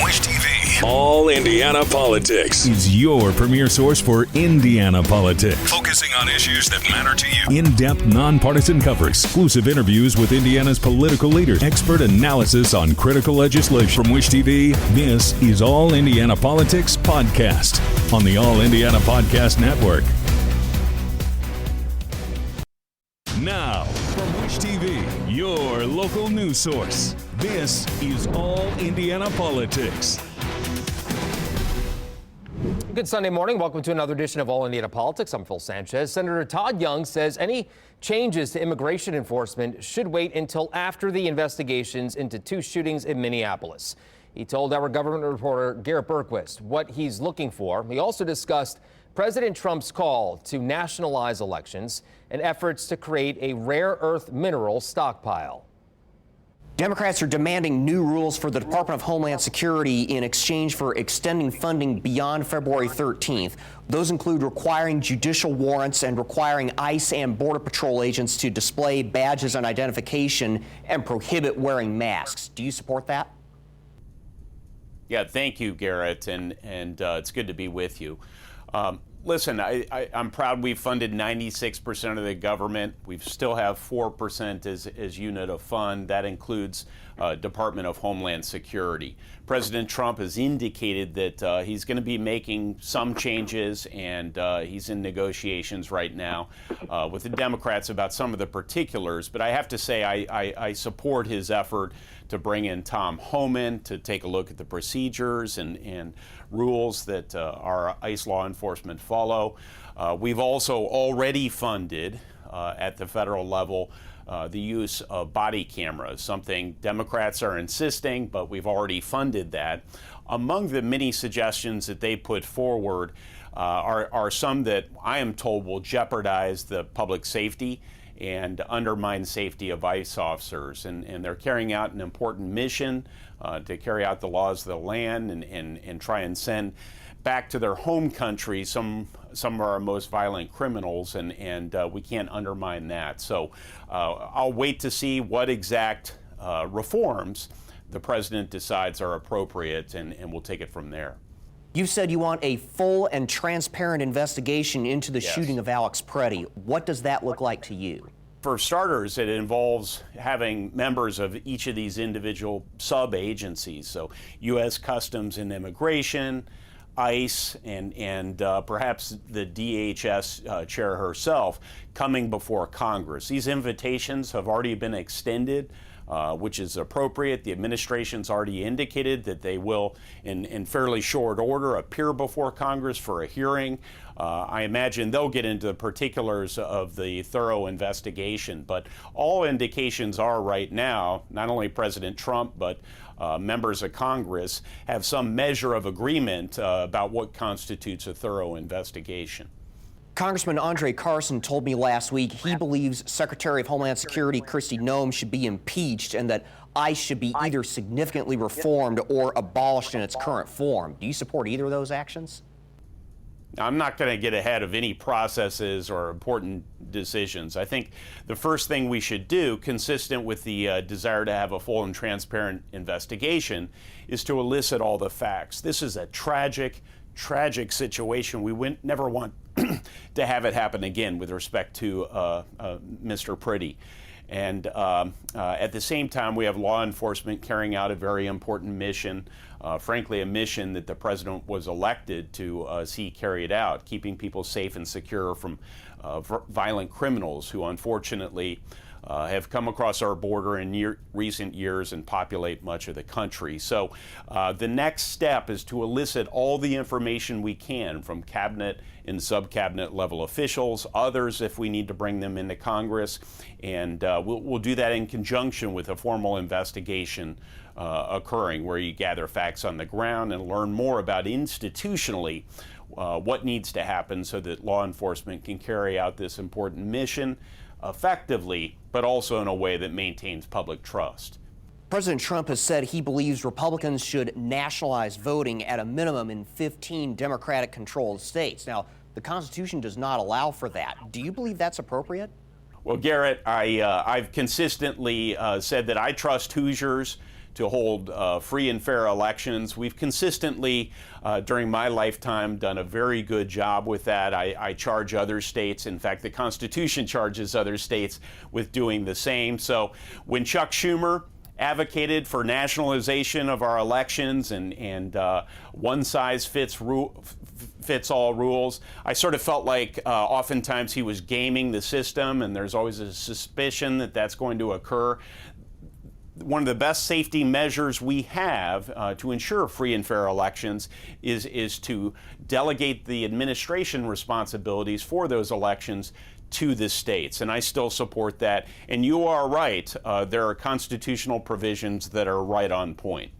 Wish TV, All Indiana Politics is your premier source for Indiana politics. Focusing on issues that matter to you. In-depth, nonpartisan coverage, exclusive interviews with Indiana's political leaders, expert analysis on critical legislation. From Wish TV, this is All Indiana Politics Podcast on the All Indiana Podcast Network. Now, from Wish TV, your local news source, this is All Indiana Politics. Good Sunday morning. Welcome to another edition of All Indiana Politics. I'm Phil Sanchez. Senator Todd Young says any changes to immigration enforcement should wait until after the investigations into two shootings in Minneapolis. He told our government reporter Garrett Berquist what he's looking for. He also discussed President Trump's call to nationalize elections and efforts to create a rare earth mineral stockpile. Democrats are demanding new rules for the Department of Homeland Security in exchange for extending funding beyond February 13th. Those include requiring judicial warrants and requiring ICE and Border Patrol agents to display badges and identification and prohibit wearing masks. Do you support that? Yeah, thank you, Garrett, and it's good to be with you. Listen, I'm proud we've funded 96% of the government. We still have 4% as unit of fund. That includes Department of Homeland Security. President Trump has indicated that he's going to be making some changes, and he's in negotiations right now with the Democrats about some of the particulars. But I have to say I support his effort to bring in Tom Homan to take a look at the procedures and rules that our ICE law enforcement follow. We've also already funded at the federal level the use of body cameras, something Democrats are insisting, but we've already funded that. Among the many suggestions that they put forward are some that I am told will jeopardize the public safety and undermine safety of ICE officers. And they're carrying out an important mission to carry out the laws of the land and try and send back to their home country some of our most violent criminals, and we can't undermine that. So I'll wait to see what exact reforms the president decides are appropriate, and we'll take it from there. You said you want a full and transparent investigation into the shooting of Alex Preddy. What does that look like to you? For starters, it involves having members of each of these individual sub-agencies, so U.S. Customs and Immigration, ICE, and perhaps the DHS chair herself coming before Congress. These invitations have already been extended, which is appropriate. The administration's already indicated that they will, in fairly short order, appear before Congress for a hearing. I imagine they'll get into the particulars of the thorough investigation, but all indications are right now, not only President Trump, but members of Congress have some measure of agreement about what constitutes a thorough investigation. Congressman Andre Carson told me last week he believes Secretary of Homeland Security Kristi Noem should be impeached and that ICE should be either significantly reformed or abolished in its current form. Do you support either of those actions? Now, I'm not going to get ahead of any processes or important decisions. I think the first thing we should do, consistent with the desire to have a full and transparent investigation, is to elicit all the facts. This is a tragic situation. We never want to have it happen again with respect to Mr. Preddy. And at the same time, we have law enforcement carrying out a very important mission, frankly, a mission that the president was elected to see carried out, keeping people safe and secure from violent criminals who unfortunately have come across our border in recent years and populate much of the country. So the next step is to elicit all the information we can from cabinet and sub-cabinet level officials, others if we need to bring them into Congress, and we'll do that in conjunction with a formal investigation occurring where you gather facts on the ground and learn more about institutionally what needs to happen so that law enforcement can carry out this important mission effectively, but also in a way that maintains public trust. President Trump has said he believes Republicans should nationalize voting at a minimum in 15 Democratic-controlled states. Now, the Constitution does not allow for that. Do you believe that's appropriate? Well, Garrett, I've consistently said that I trust Hoosiers to hold free and fair elections. We've consistently, during my lifetime, done a very good job with that. I charge other states. In fact, the Constitution charges other states with doing the same. So when Chuck Schumer advocated for nationalization of our elections and one-size-fits-all rules, I sort of felt like oftentimes he was gaming the system, and there's always a suspicion that that's going to occur. One of the best safety measures we have to ensure free and fair elections is to delegate the administration responsibilities for those elections to the states, and I still support that. And you are right, there are constitutional provisions that are right on point.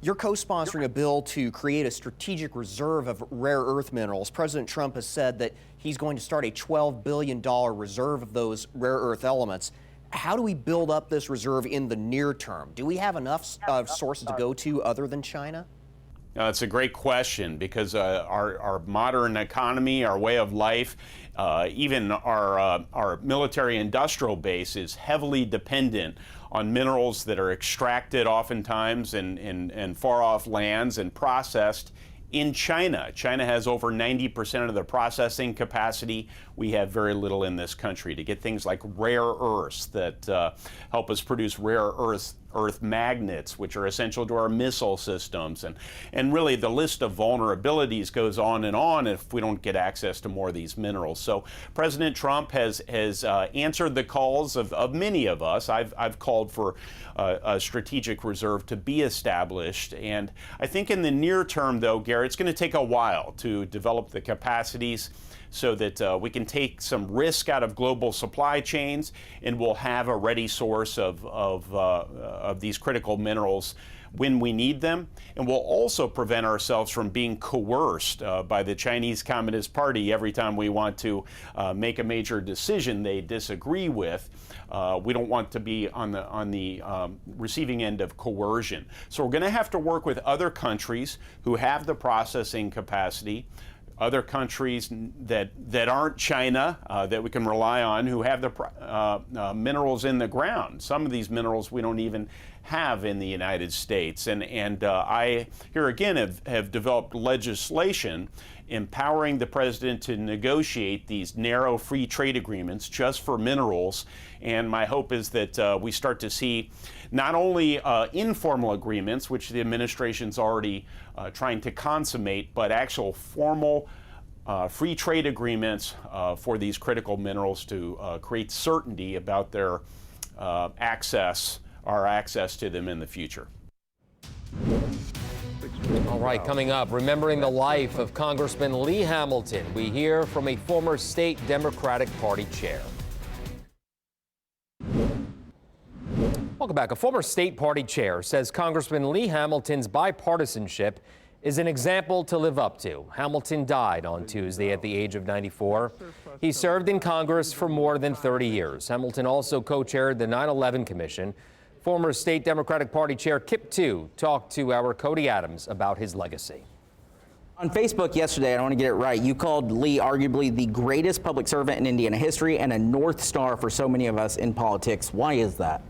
You're co-sponsoring a bill to create a strategic reserve of rare earth minerals. President Trump has said that he's going to start a $12 billion reserve of those rare earth elements. How do we build up this reserve in the near term? Do we have enough sources to go to other than China? It's a great question, because our modern economy, our way of life, even our military-industrial base is heavily dependent on minerals that are extracted oftentimes in far-off lands and processed in China. China has over 90% of the processing capacity. We have very little in this country to get things like rare earths that help us produce rare earth magnets, which are essential to our missile systems. And really the list of vulnerabilities goes on if we don't get access to more of these minerals. So President Trump has answered the calls of many of us. I've called for a strategic reserve to be established. And I think in the near term, though, Garrett, it's going to take a while to develop the capacities so that we can take some risk out of global supply chains, and we'll have a ready source of these critical minerals when we need them. And we'll also prevent ourselves from being coerced by the Chinese Communist Party every time we want to make a major decision they disagree with. We don't want to be on the receiving end of coercion. So we're going to have to work with other countries who have the processing capacity, other countries that aren't China that we can rely on, who have the minerals in the ground. Some of these minerals we don't even have in the United States. And I, here again, have developed legislation empowering the president to negotiate these narrow free trade agreements just for minerals. And my hope is that we start to see not only informal agreements, which the administration's already trying to consummate, but actual formal free trade agreements for these critical minerals to create certainty about their access to them in the future. All right, coming up, remembering the life of Congressman Lee Hamilton, we hear from a former state Democratic Party chair. Welcome back. A former state party chair says Congressman Lee Hamilton's bipartisanship is an example to live up to. Hamilton died on Tuesday at the age of 94. He served in Congress for more than 30 years. Hamilton also co-chaired the 9/11 Commission. Former state Democratic Party chair Kip Tu talked to our Cody Adams about his legacy. On Facebook yesterday, I want to get it right, you called Lee arguably the greatest public servant in Indiana history and a North Star for so many of us in politics. Why is that?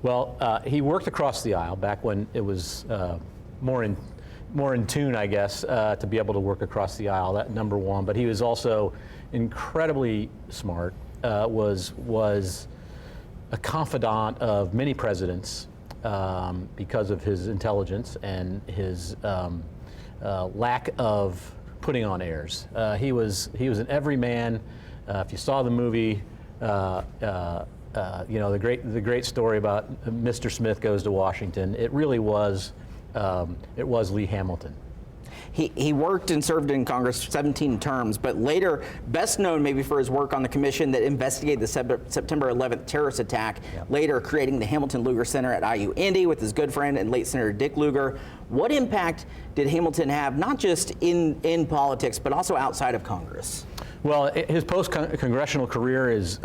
Well, he worked across the aisle back when it was more in tune, I guess, to be able to work across the aisle, that number one. But he was also incredibly smart, was a confidant of many presidents because of his intelligence and his lack of putting on airs. He was an everyman. If you saw the movie, you know, the great story about Mr. Smith Goes to Washington, it really was Lee Hamilton. He worked and served in Congress 17 terms, but later best known maybe for his work on the commission that investigated the September 11th terrorist attack, later creating the Hamilton Lugar Center at IU Indy with his good friend and late Senator Dick Lugar. What impact did Hamilton have, not just in politics, but also outside of Congress? Well, his post-congressional career is,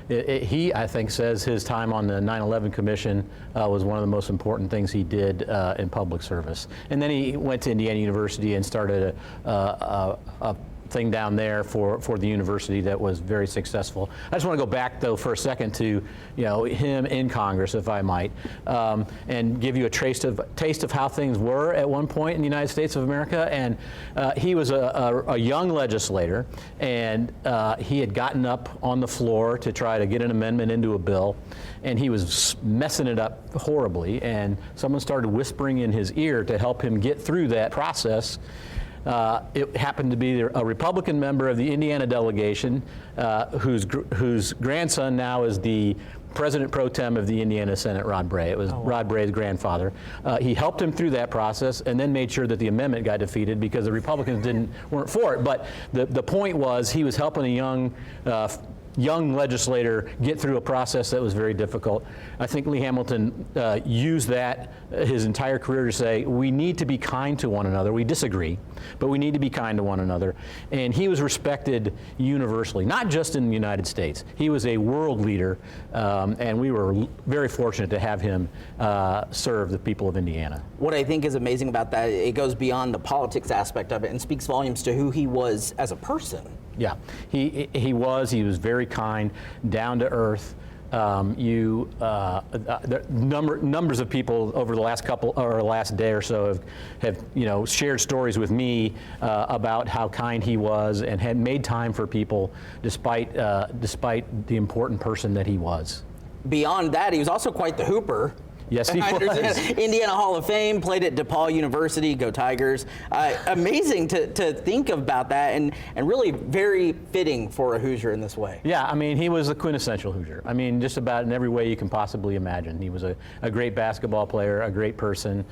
he, I think, says his time on the 9/11 Commission was one of the most important things he did in public service. And then he went to Indiana University and started a thing down there for the university that was very successful. I just want to go back, though, for a second to him in Congress, if I might, and give you a taste of how things were at one point in the United States of America. And he was a young legislator, and he had gotten up on the floor to try to get an amendment into a bill, and he was messing it up horribly, and someone started whispering in his ear to help him get through that process. It happened to be a Republican member of the Indiana delegation, whose grandson now is the President Pro Tem of the Indiana Senate, Rod Bray. It was Rod Bray's grandfather. He helped him through that process and then made sure that the amendment got defeated because the Republicans weren't for it. But the point was he was helping a young legislator get through a process that was very difficult. I think Lee Hamilton used that his entire career to say, we need to be kind to one another. We disagree, but we need to be kind to one another. And he was respected universally, not just in the United States. He was a world leader, and we were very fortunate to have him serve the people of Indiana. What I think is amazing about that, it goes beyond the politics aspect of it and speaks volumes to who he was as a person. Yeah, he was very kind, down to earth. Numbers of people over the last day or so have shared stories with me about how kind he was and had made time for people despite the important person that he was. Beyond that, he was also quite the hooper. Yes, he was. Indiana Hall of Fame, played at DePaul University, go Tigers. Amazing to think about that, and really very fitting for a Hoosier in this way. Yeah, I mean, he was a quintessential Hoosier. I mean, just about in every way you can possibly imagine. He was a great basketball player, a great person,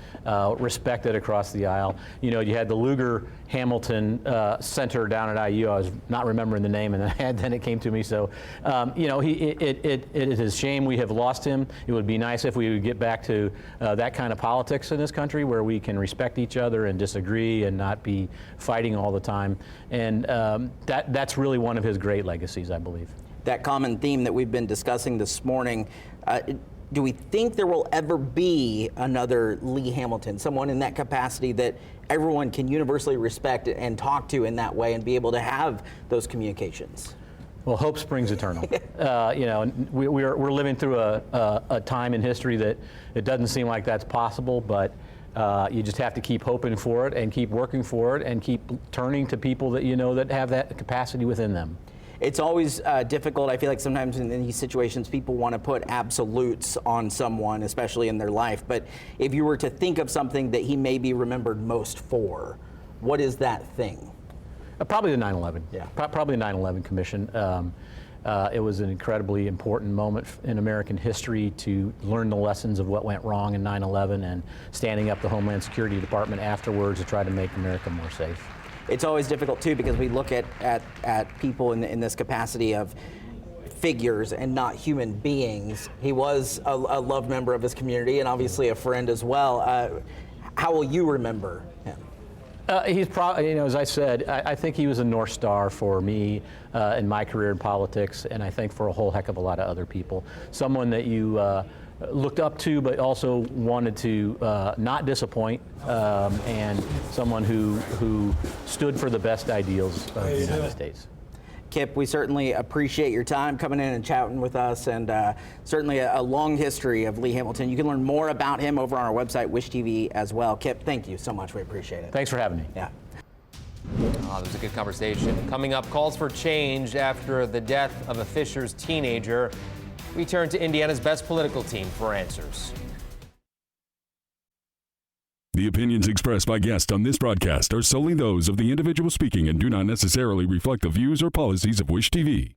respected across the aisle. You had the Lugar Hamilton Center down at IU. I was not remembering the name, and then it came to me. So, it is a shame we have lost him. It would be nice if we would get back to that kind of politics in this country where we can respect each other and disagree and not be fighting all the time. And that's really one of his great legacies, I believe. That common theme that we've been discussing this morning, do we think there will ever be another Lee Hamilton, someone in that capacity that everyone can universally respect and talk to in that way and be able to have those communications? Well, hope springs eternal. We're living through a time in history that it doesn't seem like that's possible, but you just have to keep hoping for it and keep working for it and keep turning to people that that have that capacity within them. It's always difficult. I feel like sometimes in these situations, people want to put absolutes on someone, especially in their life. But if you were to think of something that he may be remembered most for, what is that thing? Probably the 9/11. Yeah. Probably the 9/11 Commission. It was an incredibly important moment in American history to learn the lessons of what went wrong in 9/11 and standing up the Homeland Security Department afterwards to try to make America more safe. It's always difficult, too, because we look at people in this capacity of figures and not human beings. He was a loved member of his community and obviously a friend as well. How will you remember him? He's probably, as I said, I think he was a North Star for me in my career in politics, and I think for a whole heck of a lot of other people. Someone that you looked up to, but also wanted to not disappoint, and someone who stood for the best ideals of the United States. Kip, we certainly appreciate your time coming in and chatting with us, and certainly a long history of Lee Hamilton. You can learn more about him over on our website, Wish TV, as well. Kip, thank you so much. We appreciate it. Thanks for having me. Yeah. That was a good conversation. Coming up, calls for change after the death of a Fishers teenager. We turn to Indiana's best political team for answers. The opinions expressed by guests on this broadcast are solely those of the individual speaking and do not necessarily reflect the views or policies of Wish TV.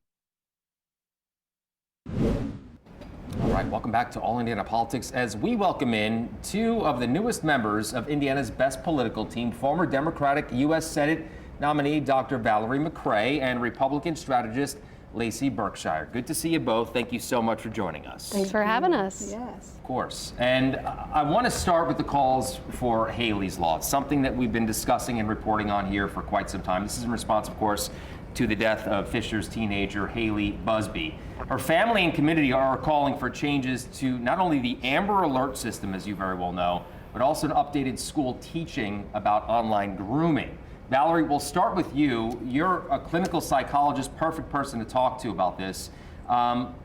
All right, welcome back to All Indiana Politics as we welcome in two of the newest members of Indiana's best political team, former Democratic U.S. Senate nominee Dr. Valerie McCray and Republican strategist Lacey Berkshire. Good to see you both. Thank you so much for joining us. Thanks for having us. Yes. Of course. And I want to start with the calls for Hailey's Law. It's something that we've been discussing and reporting on here for quite some time. This is in response, of course, to the death of Fishers teenager Hailey Buzbee. Her family and community are calling for changes to not only the Amber Alert system, as you very well know, but also an updated school teaching about online grooming. Valerie, we'll start with you. You're a clinical psychologist, perfect person to talk to about this.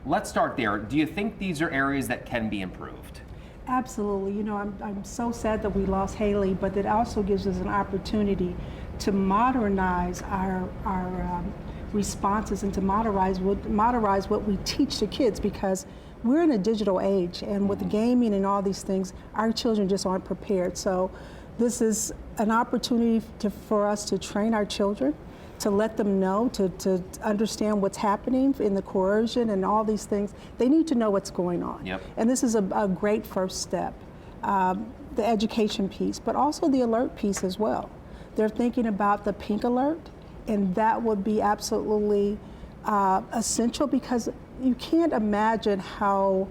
Let's start there. Do you think these are areas that can be improved? Absolutely. You know, I'm so sad that we lost Hailey, but it also gives us an opportunity to modernize our responses and to modernize what we teach the kids, because we're in a digital age, and with the gaming and all these things, our children just aren't prepared. So this is an opportunity for us to train our children, to let them know, to understand what's happening in the coercion and all these things. They need to know what's going on. Yep. And this is a great first step, the education piece, but also the alert piece as well. They're thinking about the pink alert, and that would be absolutely essential, because you can't imagine how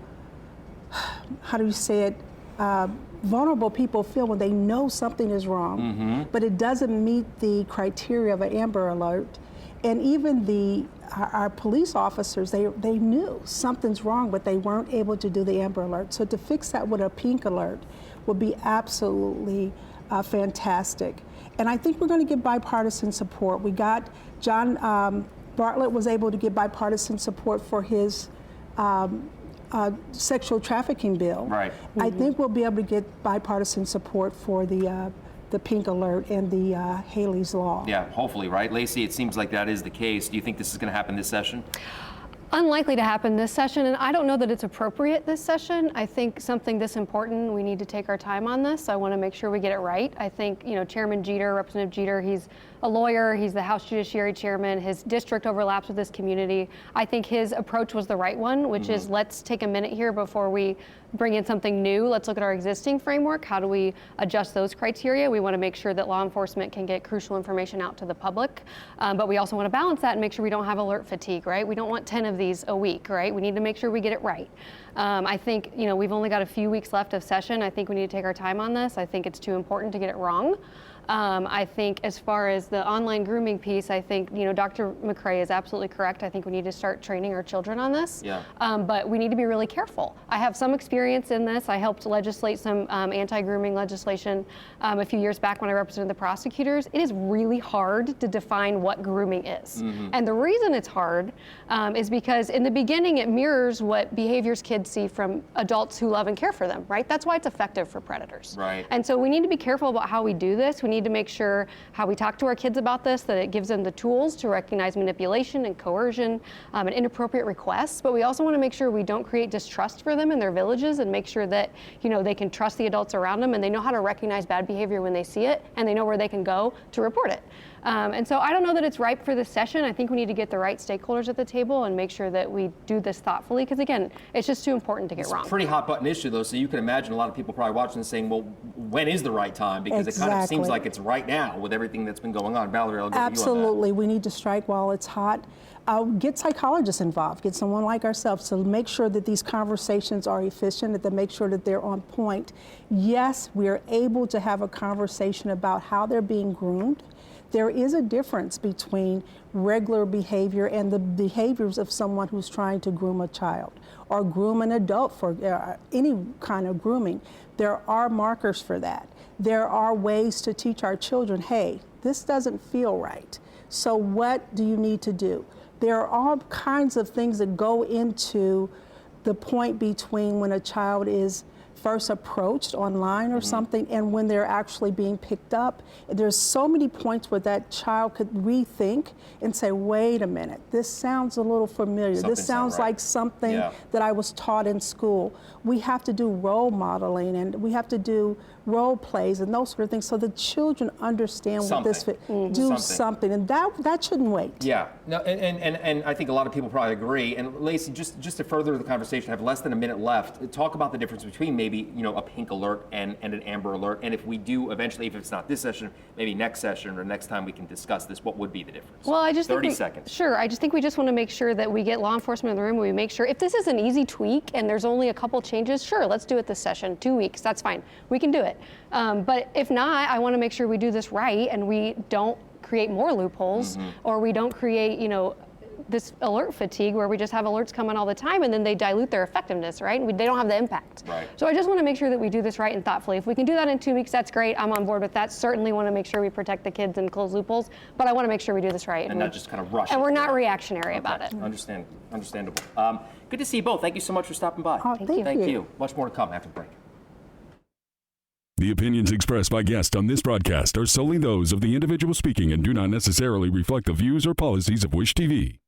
do you say it, vulnerable people feel when they know something is wrong, but it doesn't meet the criteria of an Amber Alert. And even our police officers, they knew something's wrong, but they weren't able to do the Amber Alert. So to fix that with a pink alert would be absolutely fantastic. And I think we're going to get bipartisan support. We got John Bartlett was able to get bipartisan support for his sexual trafficking bill. Right. I think we'll be able to get bipartisan support for the pink alert and the Hailey's Law. Yeah, hopefully, right? Lacey, it seems like that is the case. Do you think this is going to happen this session? Unlikely to happen this session, and I don't know that it's appropriate this session. I think something this important, we need to take our time on this. I want to make sure we get it right. I think, Chairman Jeter, Representative Jeter, he's a lawyer, he's the House Judiciary Chairman, his district overlaps with this community. I think his approach was the right one, which is let's take a minute here before we bring in something new. Let's look at our existing framework. How do we adjust those criteria? We want to make sure that law enforcement can get crucial information out to the public, but we also want to balance that and make sure we don't have alert fatigue, right? We don't want 10 of these a week, right? We need to make sure we get it right. I think, we've only got a few weeks left of session. I think we need to take our time on this. I think it's too important to get it wrong. I think as far as the online grooming piece, I think, Dr. McCrae is absolutely correct. I think we need to start training our children on this. Yeah. But we need to be really careful. I have some experience in this. I helped legislate some anti-grooming legislation a few years back when I represented the prosecutors. It is really hard to define what grooming is. And the reason it's hard is because in the beginning, it mirrors what behaviors kids see from adults who love and care for them, right? That's why it's effective for predators. Right. And so we need to be careful about how we do this. We need to make sure how we talk to our kids about this, that it gives them the tools to recognize manipulation and coercion and inappropriate requests. But we also want to make sure we don't create distrust for them in their villages, and make sure that, they can trust the adults around them, and they know how to recognize bad behavior when they see it, and they know where they can go to report it. And so I don't know that it's ripe for this session. I think we need to get the right stakeholders at the table and make sure that we do this thoughtfully, because again, it's just too important to get wrong. It's a pretty hot button issue, though, so you can imagine a lot of people probably watching this saying, well, when is the right time? Because it kind of seems like it's right now with everything that's been going on. Valerie, I'll go to you on that. Absolutely. We need to strike while it's hot. Get psychologists involved, get someone like ourselves to make sure that these conversations are efficient and to make sure that they're on point. Yes, we are able to have a conversation about how they're being groomed. There is a difference between regular behavior and the behaviors of someone who's trying to groom a child or groom an adult for any kind of grooming. There are markers for that. There are ways to teach our children, hey, this doesn't feel right. So what do you need to do? There are all kinds of things that go into the point between when a child is first approached online or something and when they're actually being picked up. There's so many points where that child could rethink and say, wait a minute, this sounds a little familiar. This sounds like something that I was taught in school. We have to do role modeling, and we have to do role plays and those sort of things so the children understand what this do something, and that shouldn't wait. Yeah, no, and I think a lot of people probably agree. And Lacey, just to further the conversation, I have less than a minute left. Talk about the difference between maybe a pink alert and an amber alert, and if we do eventually, if it's not this session, maybe next session or next time we can discuss this, what would be the difference? Well, I just 30 seconds. Sure, I just think we just want to make sure that we get law enforcement in the room. We make sure if this is an easy tweak and there's only a couple changes, sure, let's do it this session, 2 weeks, that's fine, we can do it. But if not, I want to make sure we do this right and we don't create more loopholes or we don't create, this alert fatigue where we just have alerts coming all the time and then they dilute their effectiveness, right? They don't have the impact. Right. So I just want to make sure that we do this right and thoughtfully. If we can do that in 2 weeks, that's great. I'm on board with that. Certainly want to make sure we protect the kids and close loopholes, but I want to make sure we do this right. And not just kind of rush And it. we're not reactionary about it. Understandable. Good to see you both. Thank you so much for stopping by. Oh, thank you. Much more to come after the break. The opinions expressed by guests on this broadcast are solely those of the individual speaking and do not necessarily reflect the views or policies of Wish TV.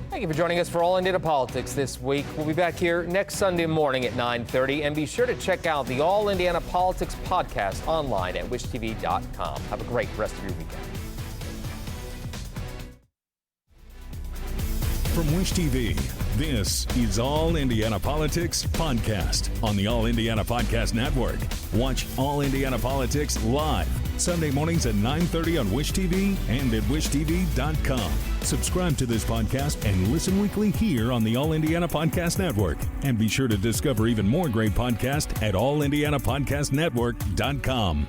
Thank you for joining us for All Indiana Politics this week. We'll be back here next Sunday morning at 9:30, and be sure to check out the All Indiana Politics podcast online at wishtv.com. Have a great rest of your weekend. From Wish TV, this is All Indiana Politics Podcast on the All Indiana Podcast Network. Watch All Indiana Politics live Sunday mornings at 9:30 on Wish TV and at wishtv.com. Subscribe to this podcast and listen weekly here on the All Indiana Podcast Network. And be sure to discover even more great podcasts at allindianapodcastnetwork.com.